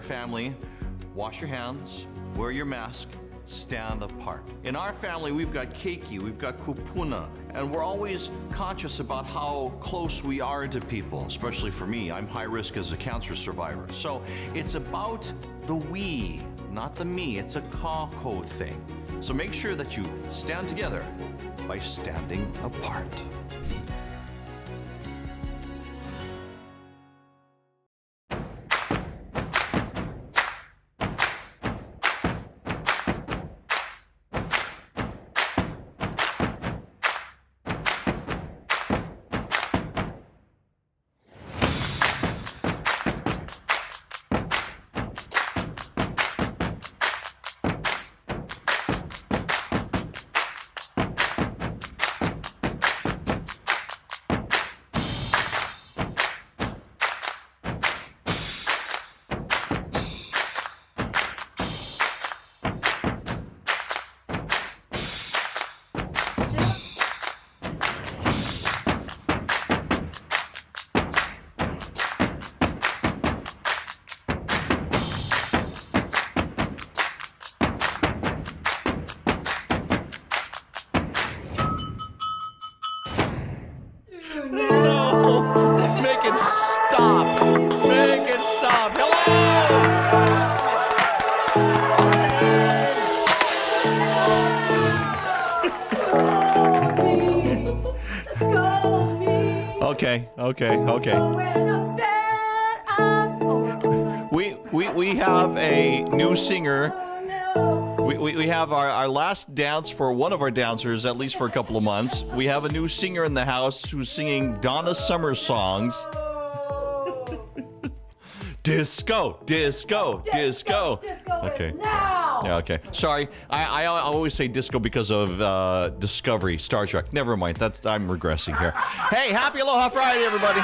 Family, wash your hands, wear your mask, stand apart. In our family, we've got keiki, we've got kupuna, and we're always conscious about how close we are to people, especially for me. I'm high risk as a cancer survivor. So it's about the we, not the me. It's a kako thing. So make sure that you stand together by standing apart. Okay. We have a new singer. We have our last dance for one of our dancers, at least for a couple of months. We have a new singer in the house who's singing Donna Summer songs. Disco. Okay. Now. Yeah, okay. Sorry, I always say disco because of Discovery, Star Trek. Never mind. I'm regressing here. Hey, happy Aloha Friday, everybody.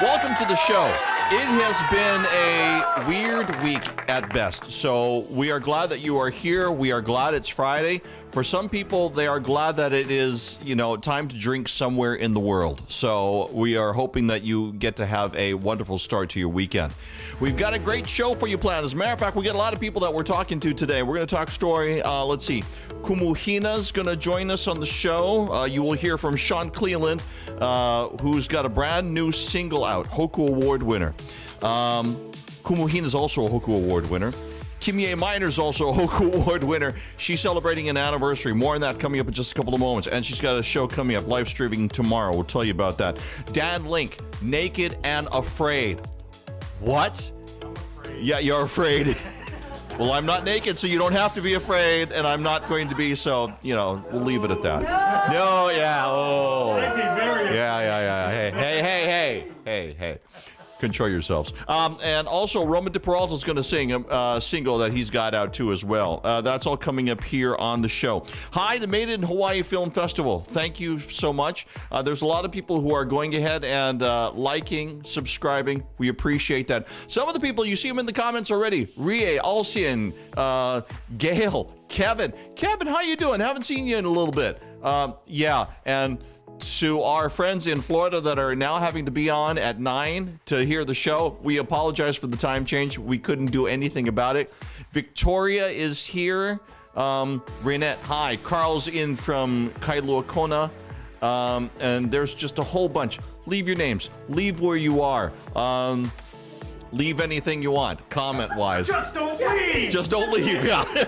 Welcome to the show. It has been a weird week at best. So we are glad that you are here. We are glad it's Friday. For some people, they are glad that it is, time to drink somewhere in the world. So we are hoping that you get to have a wonderful start to your weekend. We've got a great show for you planned. As a matter of fact, we got a lot of people that we're talking to today. We're going to talk story. Let's see. Kumuhina's going to join us on the show. You will hear from Sean Cleland, who's got a brand new single out, Hoku Award winner. Kumuhina's also a Hoku Award winner. Kimie Miner's also a Hoku Award winner. She's celebrating an anniversary. More on that coming up in just a couple of moments. And she's got a show coming up, live streaming tomorrow. We'll tell you about that. Dan Link, Naked and Afraid. What? Yeah, you're afraid. Well, I'm not naked, so you don't have to be afraid, and I'm not going to be, so, we'll leave it at that. No, yeah, oh. Yeah. Hey. Control yourselves. And also, Roman De Peralta is going to sing a single that he's got out too as well. That's all coming up here on the show. Hi to Made in Hawaii Film Festival. Thank you so much. There's a lot of people who are going ahead and liking, subscribing. We appreciate that. Some of the people, you see them in the comments already. Rie, Alcian, Gail, Kevin. Kevin, how you doing? Haven't seen you in a little bit. Yeah, and to our friends in Florida that are now having to be on at 9 to hear the show, we apologize for the time change. We couldn't do anything about it. Victoria is here. Renette, hi. Carl's in from Kailua Kona. And there's just a whole bunch. Leave your names. Leave where you are. Leave anything you want, comment-wise. Just don't leave! Just don't leave, yeah.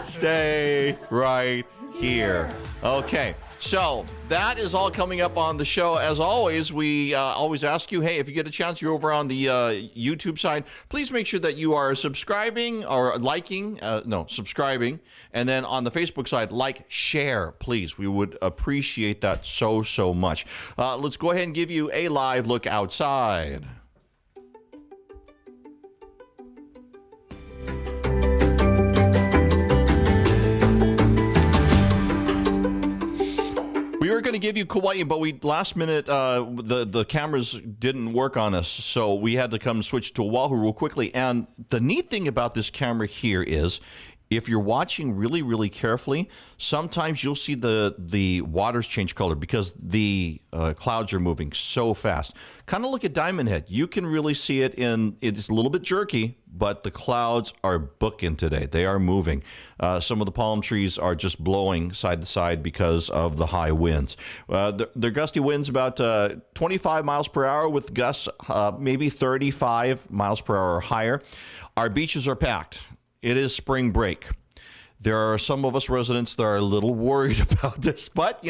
Stay right here. Okay, so that is all coming up on the show. As always, we always ask you, hey, if you get a chance, you're over on the YouTube side, please make sure that you are subscribing or liking, subscribing. And then on the Facebook side, like, share, please. We would appreciate that so much. Let's go ahead and give you a live look outside. We were going to give you Kauai, but we last minute the cameras didn't work on us, so we had to come switch to Oahu real quickly. And the neat thing about this camera here is If you're watching really, really carefully, sometimes you'll see the waters change color because the clouds are moving so fast. Kind of look at Diamond Head. You can really see it it's a little bit jerky, but the clouds are booking today. They are moving. Some of the palm trees are just blowing side to side because of the high winds. They're gusty winds about 25 miles per hour with gusts maybe 35 miles per hour or higher. Our beaches are packed. It is spring break. There are some of us residents that are a little worried about this, but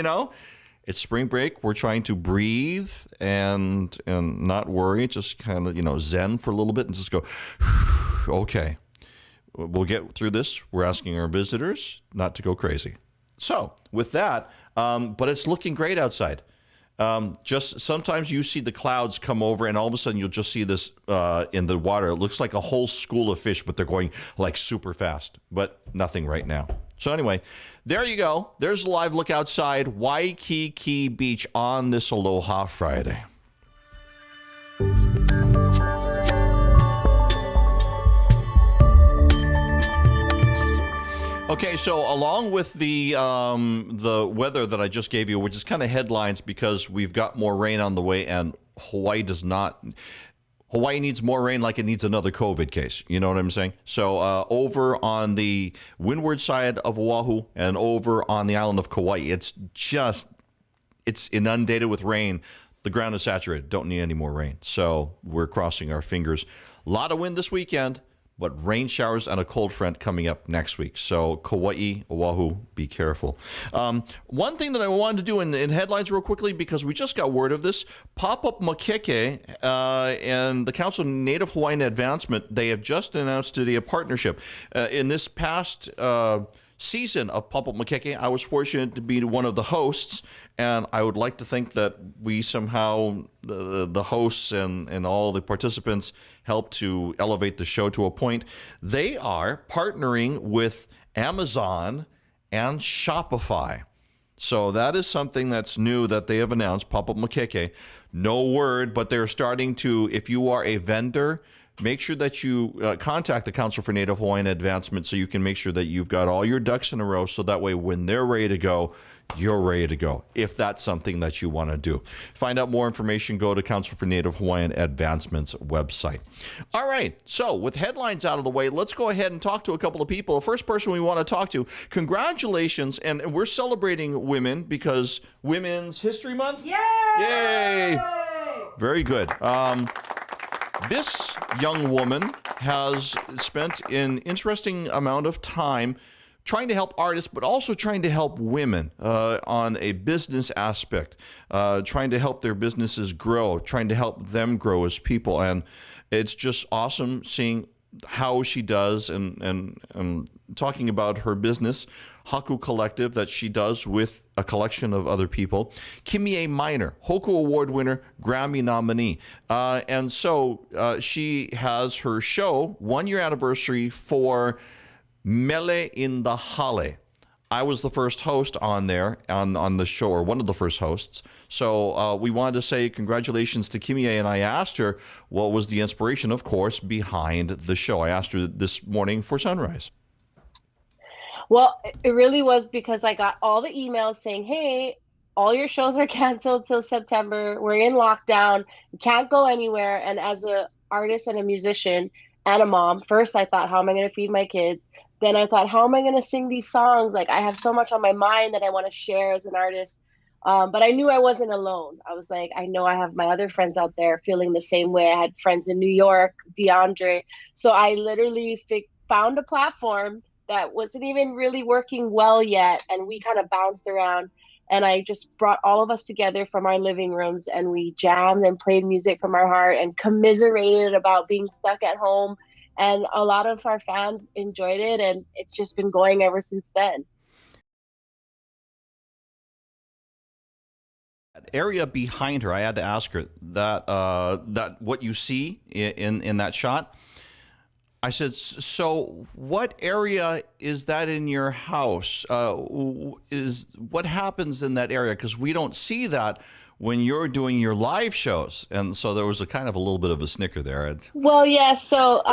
it's spring break. We're trying to breathe and not worry. Just kind of zen for a little bit and just go, okay, we'll get through this. We're asking our visitors not to go crazy. So with that, but it's looking great outside. Just sometimes you see the clouds come over and all of a sudden you'll just see this in the water. It looks like a whole school of fish, but they're going like super fast, but nothing right now. So anyway, there you go. There's a live look outside Waikiki Beach on this Aloha Friday. Okay, so along with the weather that I just gave you, which is kind of headlines because we've got more rain on the way, and Hawaii does not. Hawaii needs more rain like it needs another COVID case. You know what I'm saying? So over on the windward side of Oahu and over on the island of Kauai, it's inundated with rain. The ground is saturated. Don't need any more rain. So we're crossing our fingers. A lot of wind this weekend, but rain showers and a cold front coming up next week. So Kauai, Oahu, be careful. One thing that I wanted to do in headlines real quickly, because we just got word of this, Pop-Up Makeke and the Council of Native Hawaiian Advancement, they have just announced today a partnership. In this past season of Pop-Up Makeke, I was fortunate to be one of the hosts, and I would like to think that we somehow, the hosts and all the participants, helped to elevate the show to a point. They are partnering with Amazon and Shopify. So that is something that's new that they have announced, Pop-Up Makeke. No word, but they're starting to, if you are a vendor, make sure that you contact the Council for Native Hawaiian Advancement so you can make sure that you've got all your ducks in a row, so that way when they're ready to go, you're ready to go, if that's something that you want to do. Find out more information, go to Council for Native Hawaiian Advancement's website. All right, so with headlines out of the way, let's go ahead and talk to a couple of people. The first person we want to talk to, congratulations, and we're celebrating women because Women's History Month? Yay! Yay! Very good. This young woman has spent an interesting amount of time trying to help artists, but also trying to help women on a business aspect, trying to help their businesses grow, trying to help them grow as people. And it's just awesome seeing how she does and talking about her business, Haku Collective, that she does with a collection of other people. Kimie Minor, Hoku Award winner, Grammy nominee. And so she has her show, 1 year anniversary for Mele in the Hale. I was the first host on there, on the show, or one of the first hosts. So we wanted to say congratulations to Kimie, and I asked her what was the inspiration, of course, behind the show. I asked her this morning for sunrise. Well, it really was because I got all the emails saying, hey, all your shows are canceled till September. We're in lockdown. We can't go anywhere. And as an artist and a musician and a mom, first I thought, how am I going to feed my kids? Then I thought, how am I going to sing these songs? Like, I have so much on my mind that I want to share as an artist. But I knew I wasn't alone. I was like, I know I have my other friends out there feeling the same way. I had friends in New York, DeAndre. So I literally found a platform that wasn't even really working well yet. And we kind of bounced around. And I just brought all of us together from our living rooms, and we jammed and played music from our heart and commiserated about being stuck at home. And a lot of our fans enjoyed it, and it's just been going ever since then. Area behind her, I had to ask her that what you see in that shot. I said, so what area is that in your house? What happens in that area? Because we don't see that when you're doing your live shows. And so there was a kind of a little bit of a snicker there. Well, yeah. So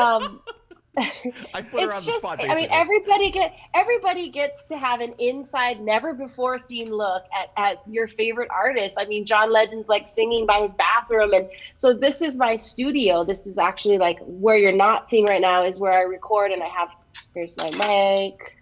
I put her on It's the just, spot, I mean, basically. everybody gets to have an inside, never before seen look at your favorite artist. I mean, John Legend's like singing by his bathroom, and so this is my studio. This is actually like where you're not seeing right now is where I record, and I have, here's my mic.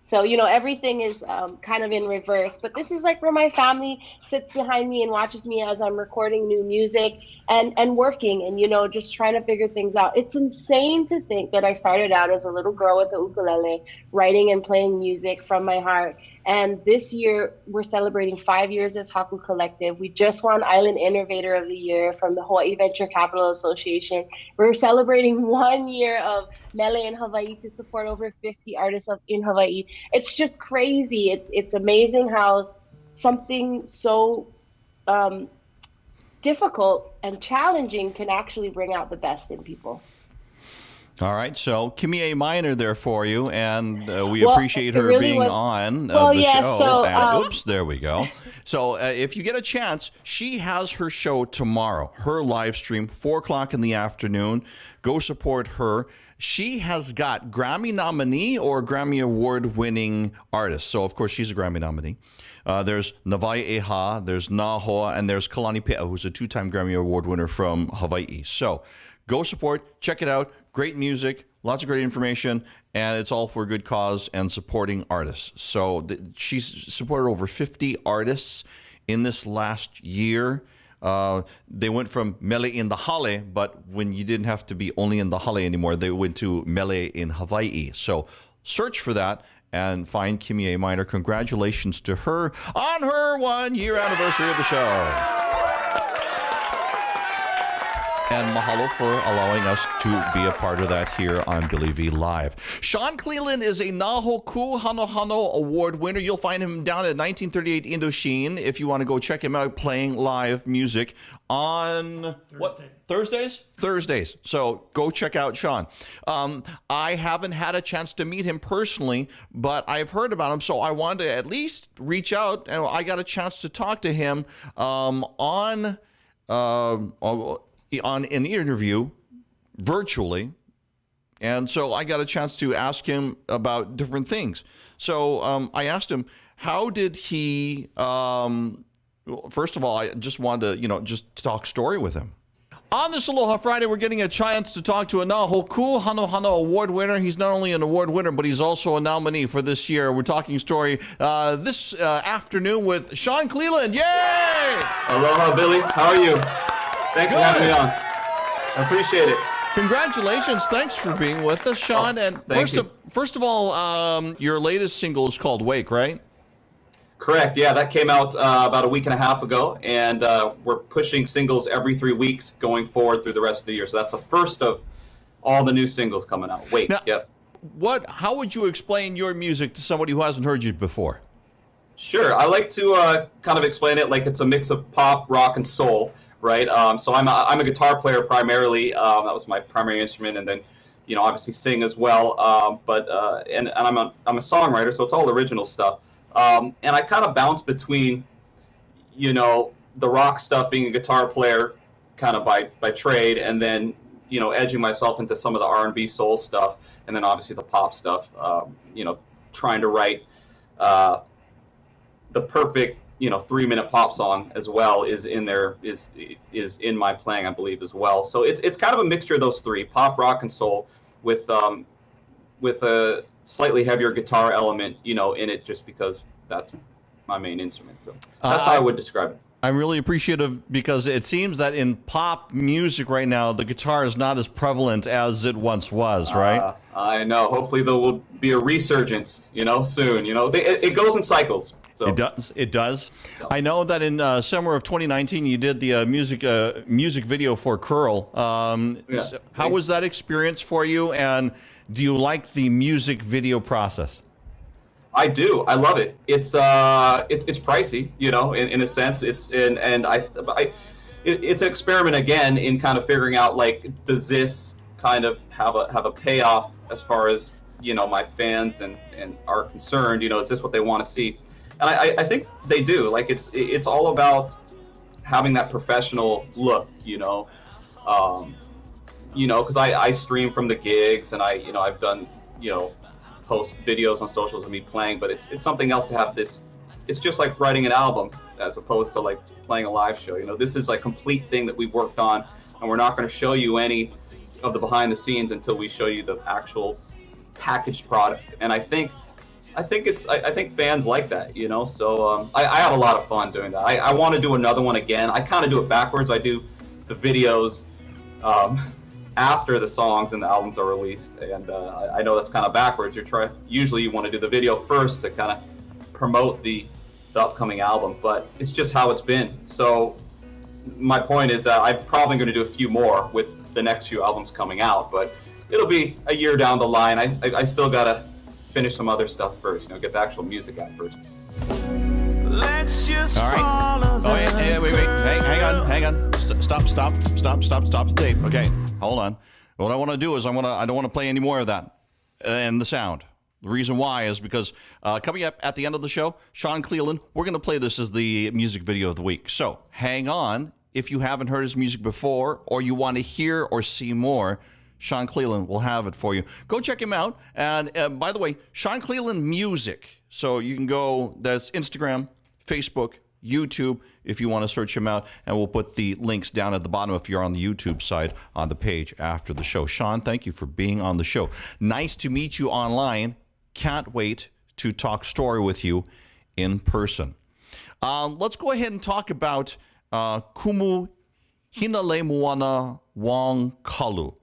So, everything is kind of in reverse. But this is like where my family sits behind me and watches me as I'm recording new music and working and, just trying to figure things out. It's insane to think that I started out as a little girl with a ukulele, writing and playing music from my heart. And this year, we're celebrating 5 years as Haku Collective. We just won Island Innovator of the Year from the Hawaii Venture Capital Association. We're celebrating 1 year of Mele in Hawaii to support over 50 artists in Hawaii. It's just crazy. It's amazing how something so difficult and challenging can actually bring out the best in people. All right, so Kimie Minor there for you, and we Well, appreciate it her really being was. on Well, the yeah, show. so, And, oops, there we go. So if you get a chance, she has her show tomorrow, her live stream, 4 o'clock in the afternoon. Go support her. She has got Grammy nominee or Grammy Award-winning artists. So, of course, she's a Grammy nominee. There's Navai Eha, there's Nahoa, and there's Kalani Pe'a, who's a 2-time Grammy Award winner from Hawaii. So go support, check it out. Great music, lots of great information, and it's all for a good cause and supporting artists. So she's supported over 50 artists in this last year. They went from Mele in the Hale, but when you didn't have to be only in the Hale anymore, they went to Mele in Hawaii. So search for that and find Kimie Minor. Congratulations to her on her 1-year anniversary of the show. And mahalo for allowing us to be a part of that here on Billy V Live. Sean Cleland is a Naho Ku Hano Hano Award winner. You'll find him down at 1938 Indochine if you want to go check him out playing live music on what? Thursdays? Thursdays. So go check out Sean. I haven't had a chance to meet him personally, but I've heard about him, so I wanted to at least reach out, and I got a chance to talk to him on an interview virtually. And so I got a chance to ask him about different things. So I asked him, how did he, first of all, I just wanted to, just talk story with him. On this Aloha Friday, we're getting a chance to talk to a Nahoku Hano Hano Award winner. He's not only an award winner, but he's also a nominee for this year. We're talking story this afternoon with Sean Cleland. Yay! Aloha, Billy. How are you? Thanks for having me on. I appreciate it. Congratulations. Thanks for being with us, Sean. And first of all, your latest single is called Wake, right? Correct. Yeah, that came out about a week and a half ago, and we're pushing singles every 3 weeks going forward through the rest of the year. So that's the first of all the new singles coming out. Wake. Now, yep. How would you explain your music to somebody who hasn't heard you before? Sure. I like to kind of explain it like it's a mix of pop, rock, and soul. Right. So I'm a guitar player primarily. That was my primary instrument, and then, obviously sing as well. But I'm a songwriter, so it's all original stuff. And I kind of bounce between, the rock stuff, being a guitar player, kind of by trade, and then edging myself into some of the R&B soul stuff, and then obviously the pop stuff. Trying to write the perfect 3-minute pop song as well is in there, is in my playing, I believe, as well. So it's kind of a mixture of those three: pop, rock, and soul, with a slightly heavier guitar element, in it, just because that's my main instrument. So that's how I would describe it. I'm really appreciative because it seems that in pop music right now, the guitar is not as prevalent as it once was, right? I know. Hopefully there will be a resurgence, soon. It goes in cycles. So. It does. I know that in summer of 2019, you did the music video for Curl. How was that experience for you? And do you like the music video process? I do. I love it. It's pricey, in a sense. It's an experiment again in kind of figuring out, like, does this kind of have a payoff as far as my fans and are concerned? Is this what they want to see? And I think they do. Like, it's all about having that professional look, because I stream from the gigs, and I've done, post videos on socials of me playing, but it's something else to have this. It's just like writing an album as opposed to like playing a live show. This is a complete thing that we've worked on, and we're not going to show you any of the behind the scenes until we show you the actual packaged product. And I think fans like that, So I have a lot of fun doing that. I want to do another one again. I kind of do it backwards. I do the videos after the songs and the albums are released, and I know that's kind of backwards. Usually you want to do the video first to kind of promote the upcoming album, but it's just how it's been. So my point is that I'm probably going to do a few more with the next few albums coming out, but it'll be a year down the line. I still gotta finish some other stuff first, get the actual music out first. Let's just All right. Oh, wait. Hey, hang on. Stop the tape. Okay, hold on. What I want to do is I don't want to play any more of that and the sound. The reason why is because coming up at the end of the show, Sean Cleland, we're going to play this as the music video of the week. So hang on. If you haven't heard his music before, or you want to hear or see more, Sean Cleland will have it for you. Go check him out. And by the way, Sean Cleland Music. So you can go, that's Instagram, Facebook, YouTube, if you want to search him out. And we'll put the links down at the bottom if you're on the YouTube side on the page after the show. Sean, thank you for being on the show. Nice to meet you online. Can't wait to talk story with you in person. Let's go ahead and talk about Hinaleimoana Wong-Kalu.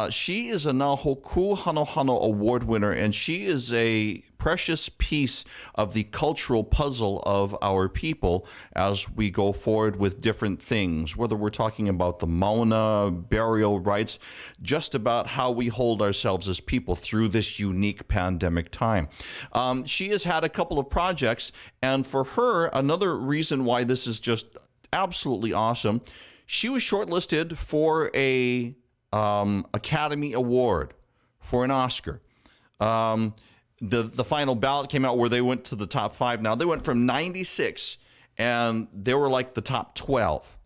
She is a Nahoku Hano Award winner, and she is a precious piece of the cultural puzzle of our people as we go forward with different things, whether we're talking about the Mauna, burial rites, just about how we hold ourselves as people through this unique pandemic time. She has had a couple of projects, and for her, another reason why this is just absolutely awesome, she was shortlisted for a Academy Award, for an Oscar. The final ballot came out where they went to the top 5. Now they went from 96, and they were like the top 12,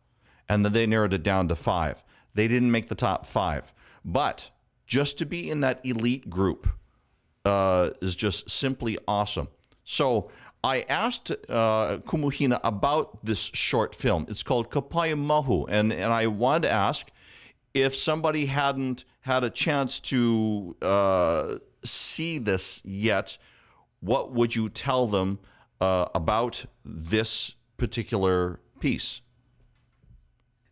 and then they narrowed it down to 5. They didn't make the top 5, but just to be in that elite group is just simply awesome. So I asked Kumuhina about this short film. It's called Kapai Mahu, and I wanted to ask if somebody hadn't had a chance to see this yet, what would you tell them about this particular piece?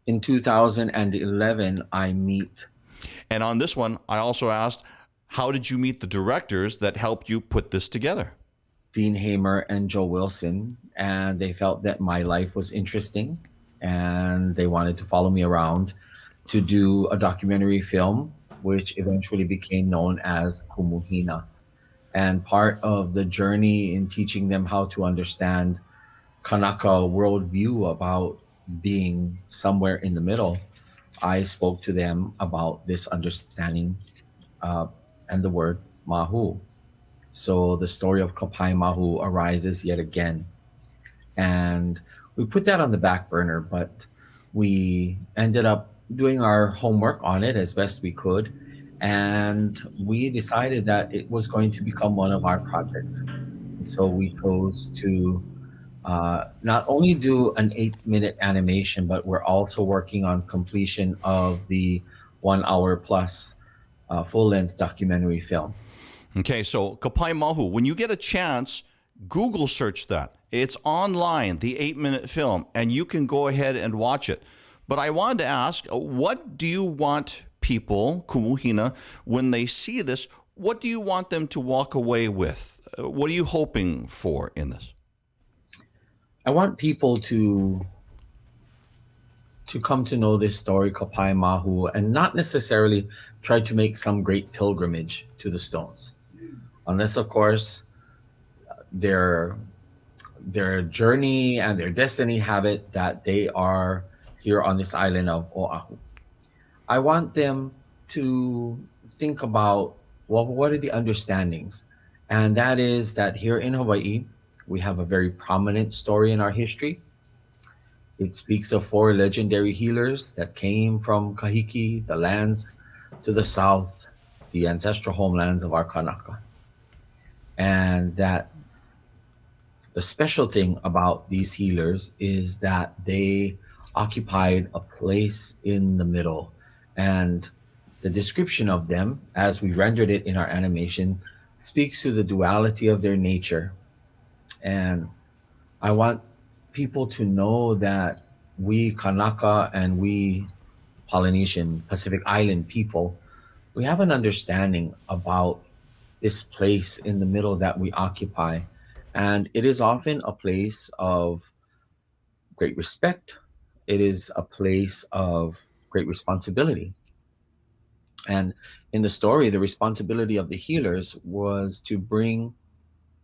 In 2011, I meet. And on this one, I also asked, how did you meet the directors that helped you put this together? Dean Hamer and Joe Wilson, and they felt that my life was interesting, and they wanted to follow me around to do a documentary film, which eventually became known as Kumuhina. And part of the journey in teaching them how to understand Kanaka worldview about being somewhere in the middle, I spoke to them about this understanding and the word Mahu. So the story of Kapai Mahu arises yet again. And we put that on the back burner, but we ended up doing our homework on it as best we could. And we decided that it was going to become one of our projects. So we chose to not only do an 8-minute animation, but we're also working on completion of the 1 hour plus full-length documentary film. Okay, so Kapai Mahu, when you get a chance, Google search that. It's online, the 8-minute film, and you can go ahead and watch it. But I wanted to ask, what do you want people, Kumuhina, when they see this, what do you want them to walk away with? What are you hoping for in this? I want people to come to know this story, Kapai Mahu, and not necessarily try to make some great pilgrimage to the stones. Unless, of course, their journey and their destiny have it that they are here on this island of Oahu. I want them to think about, well, what are the understandings? And that is that here in Hawaii, we have a very prominent story in our history. It speaks of 4 legendary healers that came from Kahiki, the lands to the south, the ancestral homelands of our Kanaka. And that the special thing about these healers is that they occupied a place in the middle. And the description of them, as we rendered it in our animation, speaks to the duality of their nature. And I want people to know that we Kanaka and we Polynesian Pacific Island people, we have an understanding about this place in the middle that we occupy. And it is often a place of great respect. It is a place of great responsibility. And in the story, the responsibility of the healers was to bring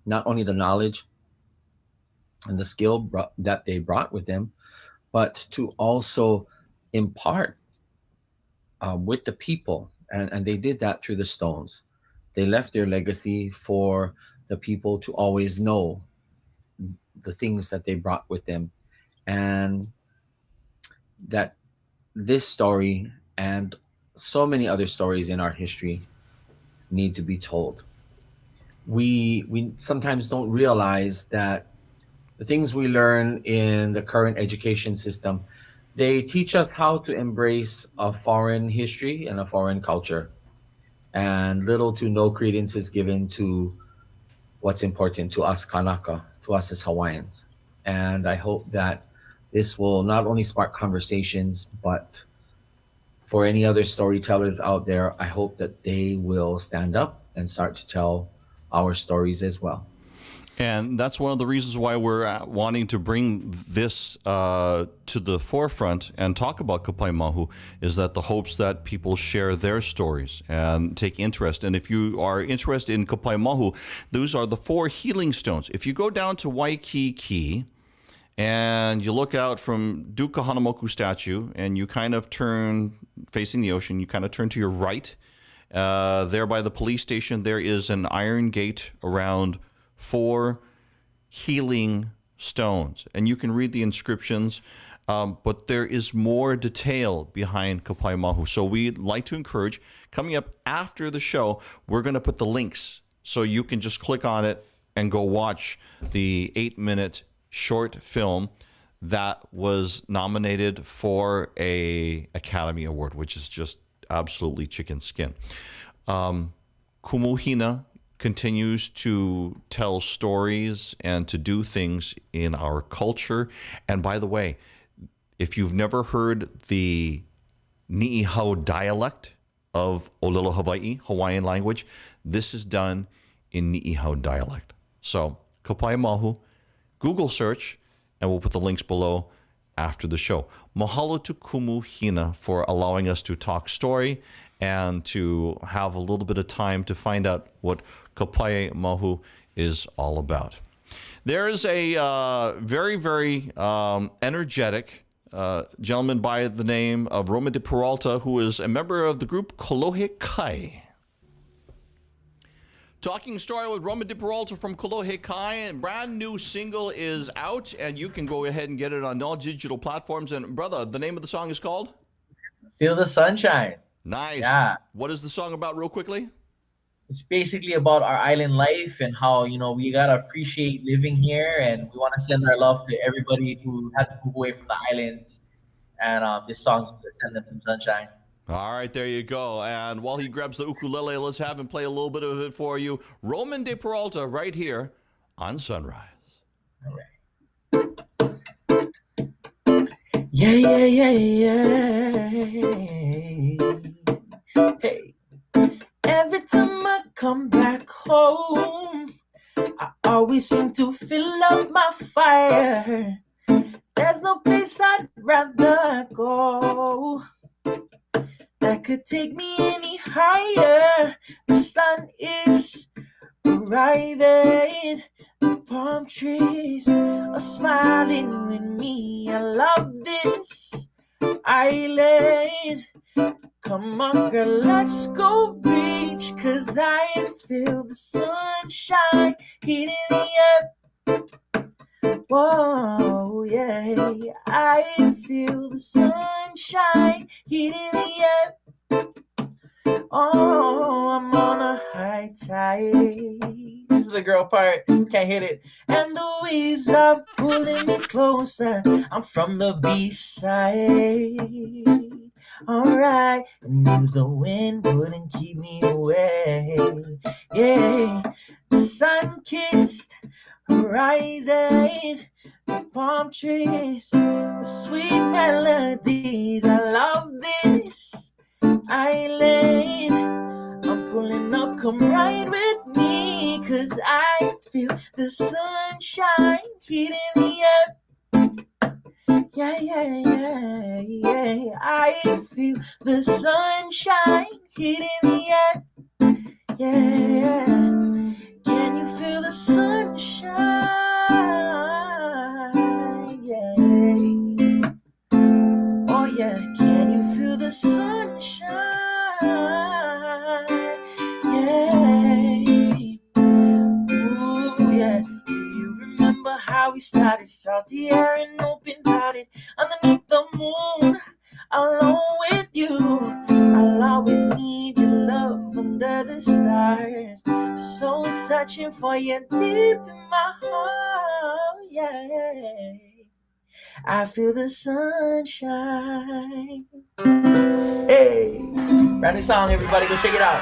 not only the knowledge and the skill that they brought with them, but to also impart with the people. And they did that through the stones. They left their legacy for the people to always know the things that they brought with them. And that this story and so many other stories in our history need to be told. We sometimes don't realize that the things we learn in the current education system, they teach us how to embrace a foreign history and a foreign culture, and little to no credence is given to what's important to us Kanaka, to us as Hawaiians. And I hope that this will not only spark conversations, but for any other storytellers out there, I hope that they will stand up and start to tell our stories as well. And that's one of the reasons why we're wanting to bring this to the forefront and talk about Kapai Mahu, is that the hopes that people share their stories and take interest. And if you are interested in Kapai Mahu, those are the 4 healing stones. If you go down to Waikiki and you look out from Duka Hanamoku statue and you kind of turn facing the ocean, you kind of turn to your right. There by the police station, there is an iron gate around 4 healing stones, and you can read the inscriptions, but there is more detail behind Kapai Mahu. So we'd like to encourage, coming up after the show, we're going to put the links so you can just click on it and go watch the 8-minute short film that was nominated for a Academy Award, which is just absolutely chicken skin. Kumuhina continues to tell stories and to do things in our culture. And by the way, if you've never heard the Ni'ihau dialect of Olelo Hawaii, Hawaiian language, this is done in Ni'ihau dialect. So, Kapai Mahu, Google search, and we'll put the links below after the show. Mahalo to Kumuhina for allowing us to talk story and to have a little bit of time to find out what Kapai Mahu is all about. There is a very, very energetic gentleman by the name of Roman De Peralta, who is a member of the group Kolohe Kai. Talking story with Roman De Peralta from Kolohe Kai. A brand new single is out, and you can go ahead and get it on all digital platforms. And brother, the name of the song is called? Feel the Sunshine. Nice. Yeah. What is the song about, real quickly? It's basically about our island life and how, we got to appreciate living here, and we want to send our love to everybody who had to move away from the islands. And this song's going to send them some sunshine. All right, there you go. And while he grabs the ukulele, let's have him play a little bit of it for you. Roman De Peralta right here on Sunrise. All right. Yeah, yeah, yeah, yeah. Hey. Every time I come back home, I always seem to fill up my fire. There's no place I'd rather go that could take me any higher. The sun is arriving, the palm trees are smiling with me. I love this island. Come on, girl, let's go beach, 'cause I feel the sunshine hitting the air. Whoa, yeah, I feel the sunshine hitting the air. Oh, I'm on a high tide. This is the girl part. Can't hit it. And the waves are pulling me closer. I'm from the B-side. Alright, I knew the wind wouldn't keep me away. Yeah, the sun kissed horizon, the palm trees, the sweet melodies. I love this island. I'm pulling up, come ride with me, 'cause I feel the sunshine hitting me up. Yeah, yeah, yeah, yeah. I feel the sunshine hitting me up. Yeah. Can you feel the sunshine? Yeah. Oh yeah. Can you feel the sunshine? Yeah. Ooh, yeah. Do you remember how we started? Salty air and open-hearted underneath the moon, alone with you. I'll always need your love under the stars. I'm so searching for you deep in my heart. Yeah, I feel the sunshine. Hey, brand new song, everybody, go check it out.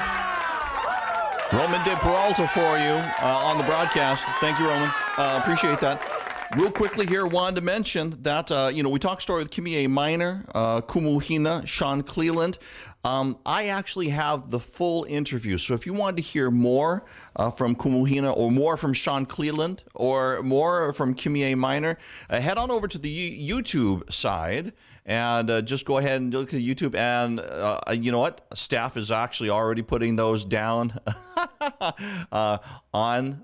Roman De Peralta for you on the broadcast. Thank you, Roman. Appreciate that. Real quickly here, wanted to mention that, we talked story with Kimie Minor, Kumuhina, Sean Cleland. I actually have the full interview. So if you wanted to hear more from Kumuhina or more from Sean Cleland or more from Kimie Minor, head on over to the YouTube side and just go ahead and look at YouTube. And you know what? Staff is actually already putting those down on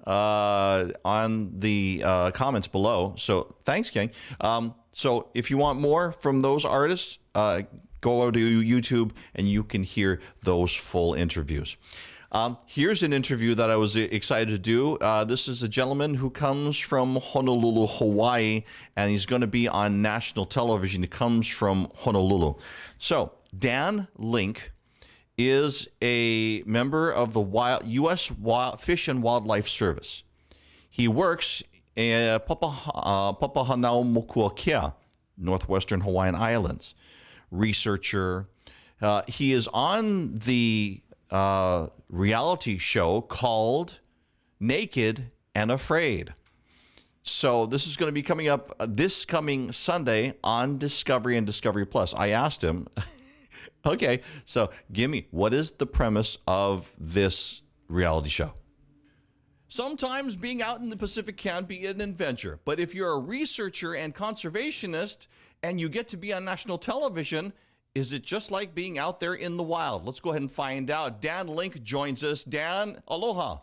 the comments below. So thanks, King. So if you want more from those artists, go over to YouTube and you can hear those full interviews. Here's an interview that I was excited to do. This is a gentleman who comes from Honolulu, Hawaii, and he's going to be on national television. He comes from Honolulu. So Dan Link is a member of the U.S. Fish and Wildlife Service. He works in Papahanaumokuakea, Northwestern Hawaiian Islands. Researcher. He is on the reality show called Naked and Afraid. So this is going to be coming up this coming Sunday on Discovery and Discovery Plus. I asked him, okay, so Kimie, what is the premise of this reality show? Sometimes being out in the Pacific can be an adventure, but if you're a researcher and conservationist and you get to be on national television, is it just like being out there in the wild? Let's go ahead and find out. Dan Link joins us. Dan, aloha.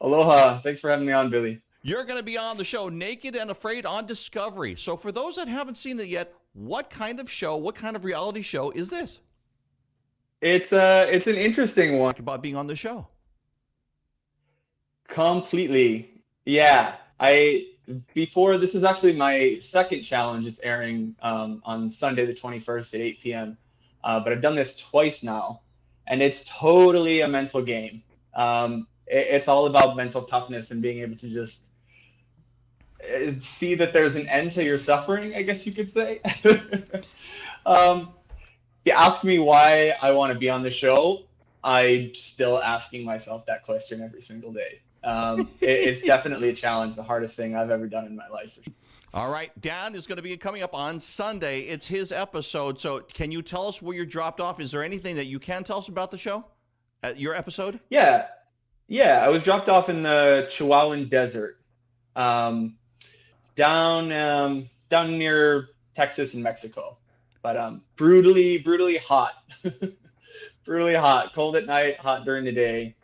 Aloha. Thanks for having me on, Billy. You're going to be on the show Naked and Afraid on Discovery. So for those that haven't seen it yet, what kind of show, what kind of reality show is this? It's an interesting one. About being on the show. Completely. Yeah. Before, this is actually my second challenge. It's airing on Sunday the 21st at 8 p.m. But I've done this twice now, and it's totally a mental game. It's all about mental toughness and being able to just see that there's an end to your suffering, I guess you could say. You ask me why I want to be on the show, I'm still asking myself that question every single day. It's definitely a challenge, the hardest thing I've ever done in my life. All right, Dan is going to be coming up on Sunday. It's his episode. So can you tell us where you dropped off? Is there anything that you can tell us about the show, your episode? Yeah, I was dropped off in the Chihuahuan Desert, down near Texas and Mexico, but brutally hot, brutally hot, cold at night, hot during the day.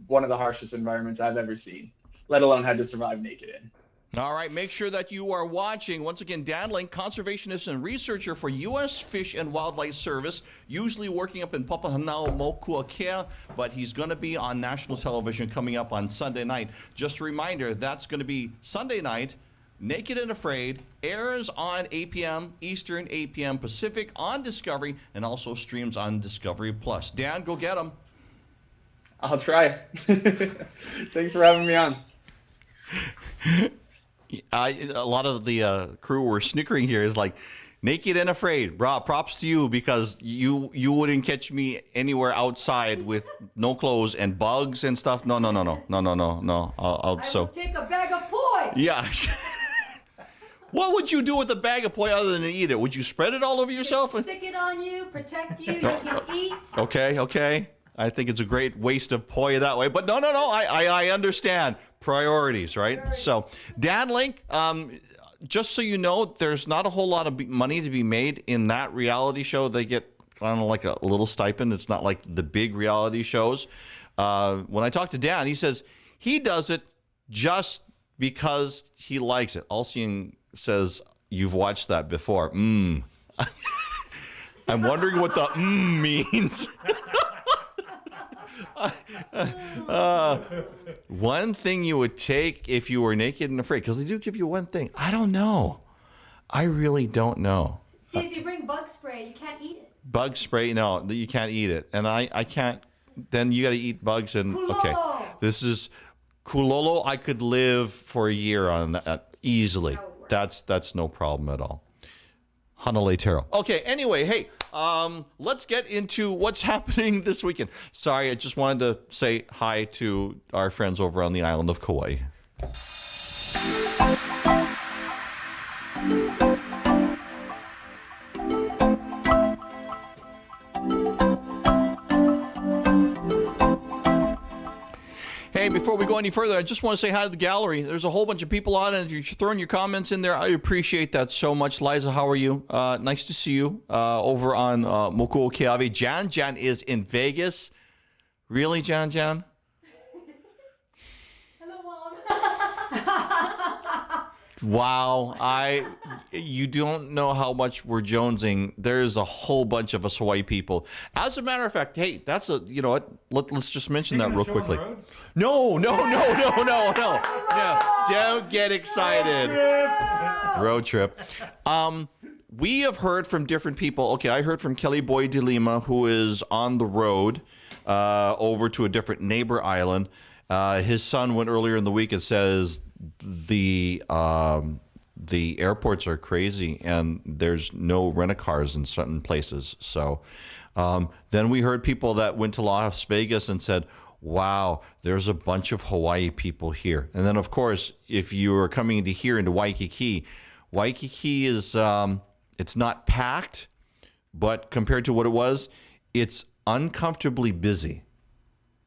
One of the harshest environments I've ever seen, let alone had to survive naked in. All right, make sure that you are watching. Once again, Dan Link, conservationist and researcher for U.S. Fish and Wildlife Service, usually working up in Papahanaumokuakea, but he's going to be on national television coming up on Sunday night. Just a reminder, that's going to be Sunday night Naked and Afraid airs on 8 p.m. Eastern, 8 p.m. Pacific on Discovery, and also streams on Discovery Plus. Dan, go get them. I'll try. Thanks for having me on. A lot of the crew were snickering here. Is like, Naked and Afraid. Bro, props to you, because you wouldn't catch me anywhere outside with no clothes and bugs and stuff. No. I will take a bag of poi. Yeah. What would you do with a bag of poi other than to eat it? Would you spread it all over yourself? Stick it on you, protect you. You can eat. Okay. I think it's a great waste of poi that way. But no. I understand. Priorities, right? So, Dan Link, just so you know, there's not a whole lot of money to be made in that reality show. They get kind of like a little stipend. It's not like the big reality shows. When I talked to Dan, he says he does it just because he likes it. Alcian says, you've watched that before. I'm wondering what the means. One thing you would take if you were naked and afraid, because they do give you one thing. I don't know. I really don't know. See, if you bring bug spray, you can't eat it. Bug spray? No, you can't eat it. And I can't. Then you got to eat bugs. And Kulolo. Okay, this is Kulolo. I could live for a year on that easily. That's no problem at all. Honolulu. Okay, anyway, hey, let's get into what's happening this weekend. Sorry, I just wanted to say hi to our friends over on the island of Kauai. Hey, before we go any further, I just want to say hi to the gallery. There's a whole bunch of people on, and if you're throwing your comments in there, I appreciate that so much. Liza, how are you? Nice to see you over on Moku Keawe. Jan is in Vegas. Really, Jan? Hello, Mom. Wow, you don't know how much we're jonesing. There's a whole bunch of us Hawaii people. As a matter of fact, hey, that's a, you know what? Let's just mention that real quickly. No. Don't get excited. Road trip. We have heard from different people. Okay, I heard from Kelly Boy de Lima, who is on the road over to a different neighbor island. His son went earlier in the week and says the airports are crazy and there's no rent-a-cars in certain places. So then we heard people that went to Las Vegas and said, wow, there's a bunch of Hawaii people here. And then, of course, if you are coming into here into Waikiki is it's not packed, but compared to what it was, it's uncomfortably busy.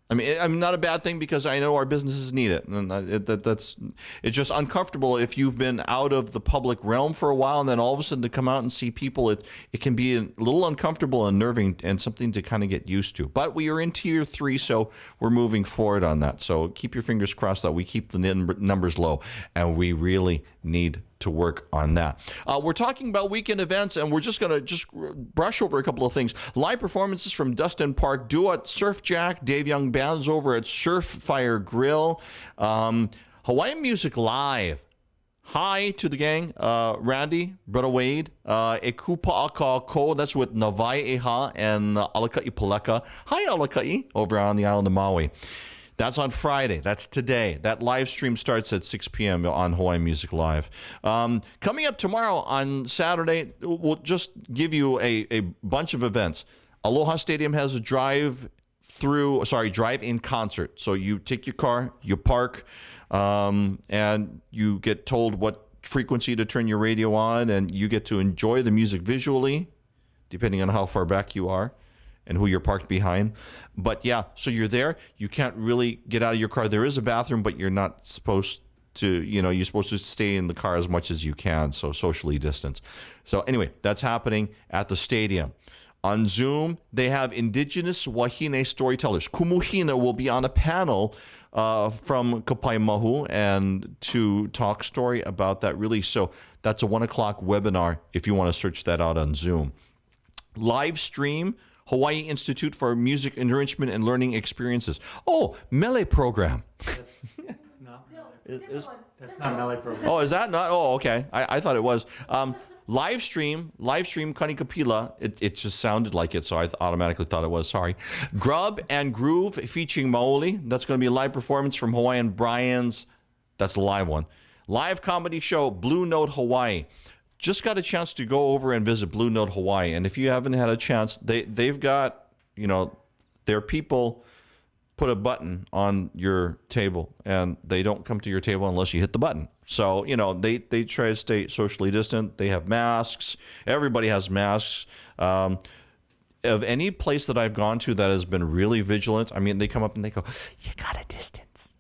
I mean, I'm not a bad thing because I know our businesses need it, and it's just uncomfortable if you've been out of the public realm for a while, and then all of a sudden to come out and see people, it can be a little uncomfortable and unnerving, and something to kind of get used to. But we are in tier 3, so we're moving forward on that. So keep your fingers crossed that we keep the numbers low, and we really need to work on that. We're talking about weekend events, and we're just going to brush over a couple of things. Live performances from Dustin Park Duo at Surf Jack, Dave Young Bands over at Surf Fire Grill, Hawaiian Music Live. Hi to the gang, Randy, Brother Wade, E Kupa'aka Ko, that's with Navai Eha and Alakai Paleka. Hi, Alakai, over on the island of Maui. That's on Friday. That's today. That live stream starts at 6 p.m. on Hawaii Music Live. Coming up tomorrow on Saturday, we'll just give you a bunch of events. Aloha Stadium has a drive-in concert. So you take your car, you park, and you get told what frequency to turn your radio on, and you get to enjoy the music visually, depending on how far back you are and who you're parked behind. But yeah, so you're there. You can't really get out of your car. There is a bathroom, but you're not supposed to, you're supposed to stay in the car as much as you can, so socially distance. So anyway, that's happening at the stadium. On Zoom, they have Indigenous Wahine storytellers. Kumuhina will be on a panel from Kapai Mahu and to talk story about that release. So that's a 1 o'clock webinar if you want to search that out on Zoom. Live stream, Hawaii Institute for Music Enrichment and Learning Experiences. Oh, Mele program. That's not Melee program. Oh, is that not? Oh, okay. I thought it was. Live stream Kanikapila. It just sounded like it, so I automatically thought it was. Sorry. Grub and Groove featuring Maoli. That's going to be a live performance from Hawaiian Brian's. That's the live one. Live comedy show Blue Note Hawaii. Just got a chance to go over and visit Blue Note Hawaii, and if you haven't had a chance, they've got, their people put a button on your table, and they don't come to your table unless you hit the button. So, they try to stay socially distant. They have masks. Everybody has masks. Of any place that I've gone to that has been really vigilant, I mean, they come up and they go, you got a distance.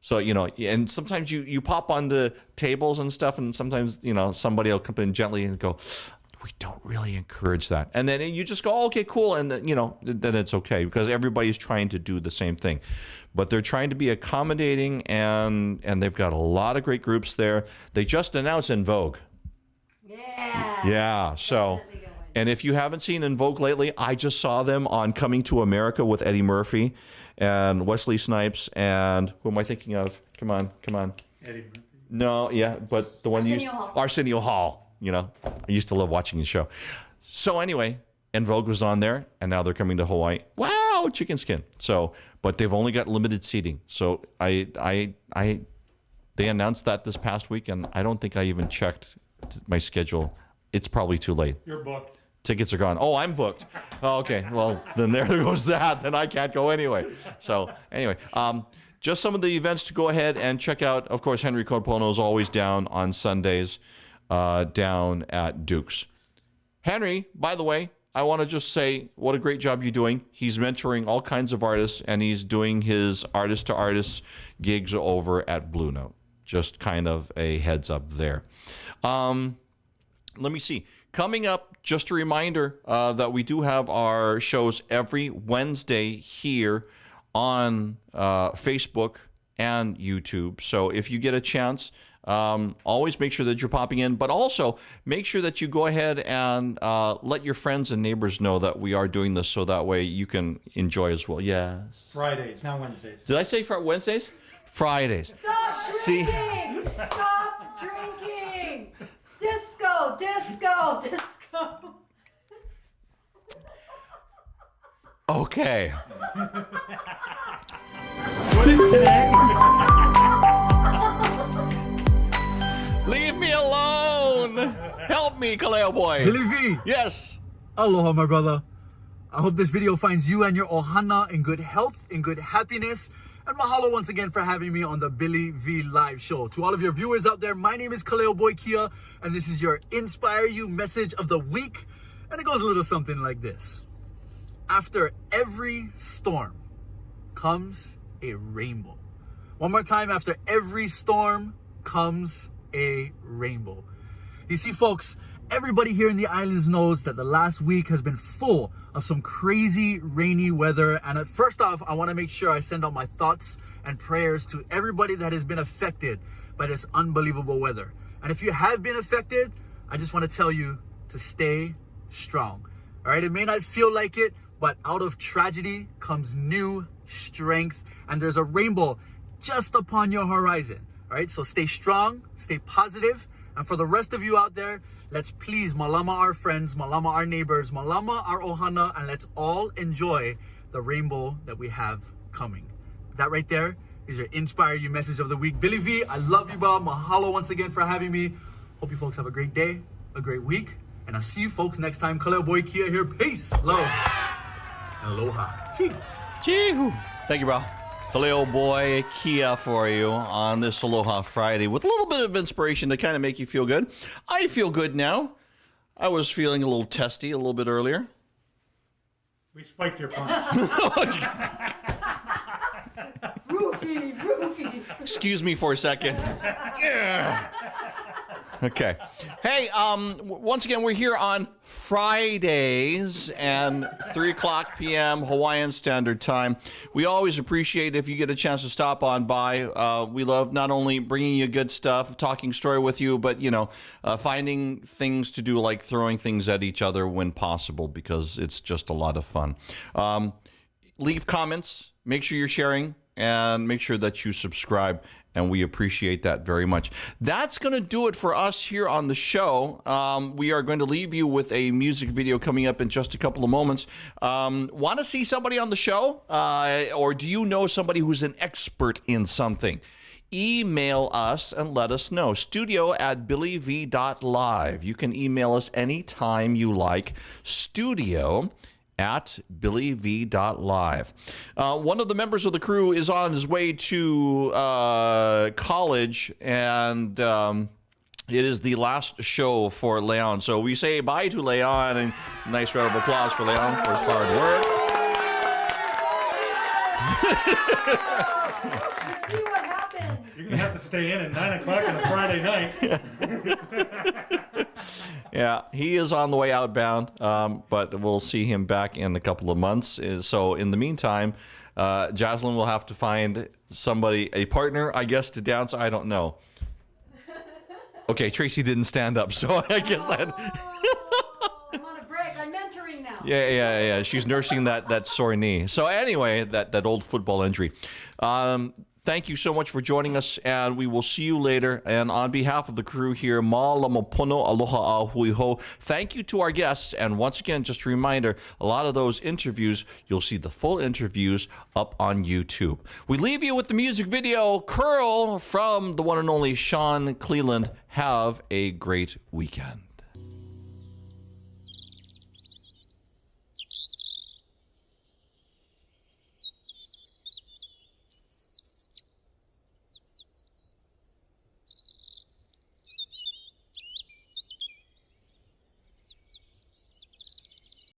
So, and sometimes you pop on the tables and stuff, and sometimes, somebody will come in gently and go, we don't really encourage that. And then you just go, oh, okay, cool. And then, then it's okay because everybody's trying to do the same thing. But they're trying to be accommodating, and they've got a lot of great groups there. They just announced En Vogue. Yeah. Yeah. So, and if you haven't seen En Vogue lately, I just saw them on Coming to America with Eddie Murphy and Wesley Snipes. And who am I thinking of? Come on. Eddie Murphy. No, yeah, but the one Arsenio Hall. I used to love watching the show. So anyway, En Vogue was on there, and now they're coming to Hawaii. Wow, chicken skin. So, but they've only got limited seating. So they announced that this past week, and I don't think I even checked my schedule. It's probably too late. You're booked. Tickets are gone. Oh, I'm booked. Oh, okay. Well, then there goes that. Then I can't go anyway. So anyway, just some of the events to go ahead and check out. Of course, Henry Corpono is always down on Sundays. Down at Duke's. Henry, by the way, I want to just say what a great job you're doing. He's mentoring all kinds of artists, and he's doing his artist-to-artist gigs over at Blue Note. Just kind of a heads up there. Let me see. Coming up, just a reminder that we do have our shows every Wednesday here on Facebook and YouTube. So if you get a chance, always make sure that you're popping in, but also make sure that you go ahead and let your friends and neighbors know that we are doing this, so that way you can enjoy as well. Yes. Fridays, not Wednesdays. Did I say Wednesdays? Fridays. Stop drinking! Stop drinking! Disco! Okay. What is today? Leave me alone. Help me, Kaleo boy. Billy V. Yes. Aloha, my brother. I hope this video finds you and your ohana in good health, in good happiness. And mahalo once again for having me on the Billy V Live Show. To all of your viewers out there, my name is Kaleo Boy Kia, and this is your Inspire You message of the week. And it goes a little something like this. After every storm comes a rainbow. One more time, after every storm comes a rainbow. You see, folks, everybody here in the islands knows that the last week has been full of some crazy rainy weather. And first off, I want to make sure I send out my thoughts and prayers to everybody that has been affected by this unbelievable weather. And if you have been affected, I just want to tell you to stay strong. All right, it may not feel like it, but out of tragedy comes new strength, and there's a rainbow just upon your horizon. All right, so stay strong, stay positive, and for the rest of you out there, let's please malama our friends, malama our neighbors, malama our ohana, and let's all enjoy the rainbow that we have coming. That right there is your Inspire You message of the week. Billy V, I love you, Bob. Mahalo once again for having me. Hope you folks have a great day, a great week, and I'll see you folks next time. Kaleo Boy Kia here. Peace, love, and aloha. Chee-hoo. Thank you, bro. Kaleo Boy Kia for you on this Aloha Friday with a little bit of inspiration to kind of make you feel good. I feel good now. I was feeling a little testy a little bit earlier. We spiked your punch. Roofie. Excuse me for a second. Yeah. Okay. Hey, once again, we're here on Fridays and 3 o'clock p.m. Hawaiian Standard Time. We always appreciate if you get a chance to stop on by. We love not only bringing you good stuff, talking story with you, but, finding things to do like throwing things at each other when possible, because it's just a lot of fun. Leave comments. Make sure you're sharing. and make sure that you subscribe. And we appreciate that very much. That's going to do it for us here on the show. We are going to leave you with a music video coming up in just a couple of moments. Want to see somebody on the show? Or do you know somebody who's an expert in something? Email us and let us know. studio@billyv.live. You can email us anytime you like. studio@billyv.live. One of the members of the crew is on his way to college, and it is the last show for Leon. So we say bye to Leon, and nice round of applause for Leon for his hard work. See what happens. You're going to have to stay in at 9 o'clock on a Friday night. Yeah, he is on the way outbound, but we'll see him back in a couple of months. So in the meantime, Jocelyn will have to find somebody, a partner, I guess, to dance. I don't know. Okay, Tracy didn't stand up, so I guess that... I'm on a break. I'm mentoring now. Yeah. She's nursing that sore knee. So anyway, that old football injury. Thank you so much for joining us, and we will see you later. And on behalf of the crew here, Ma'alamapono, aloha a hui ho. Thank you to our guests. And once again, just a reminder, a lot of those interviews, you'll see the full interviews up on YouTube. We leave you with the music video, Curl, from the one and only Sean Cleland. Have a great weekend.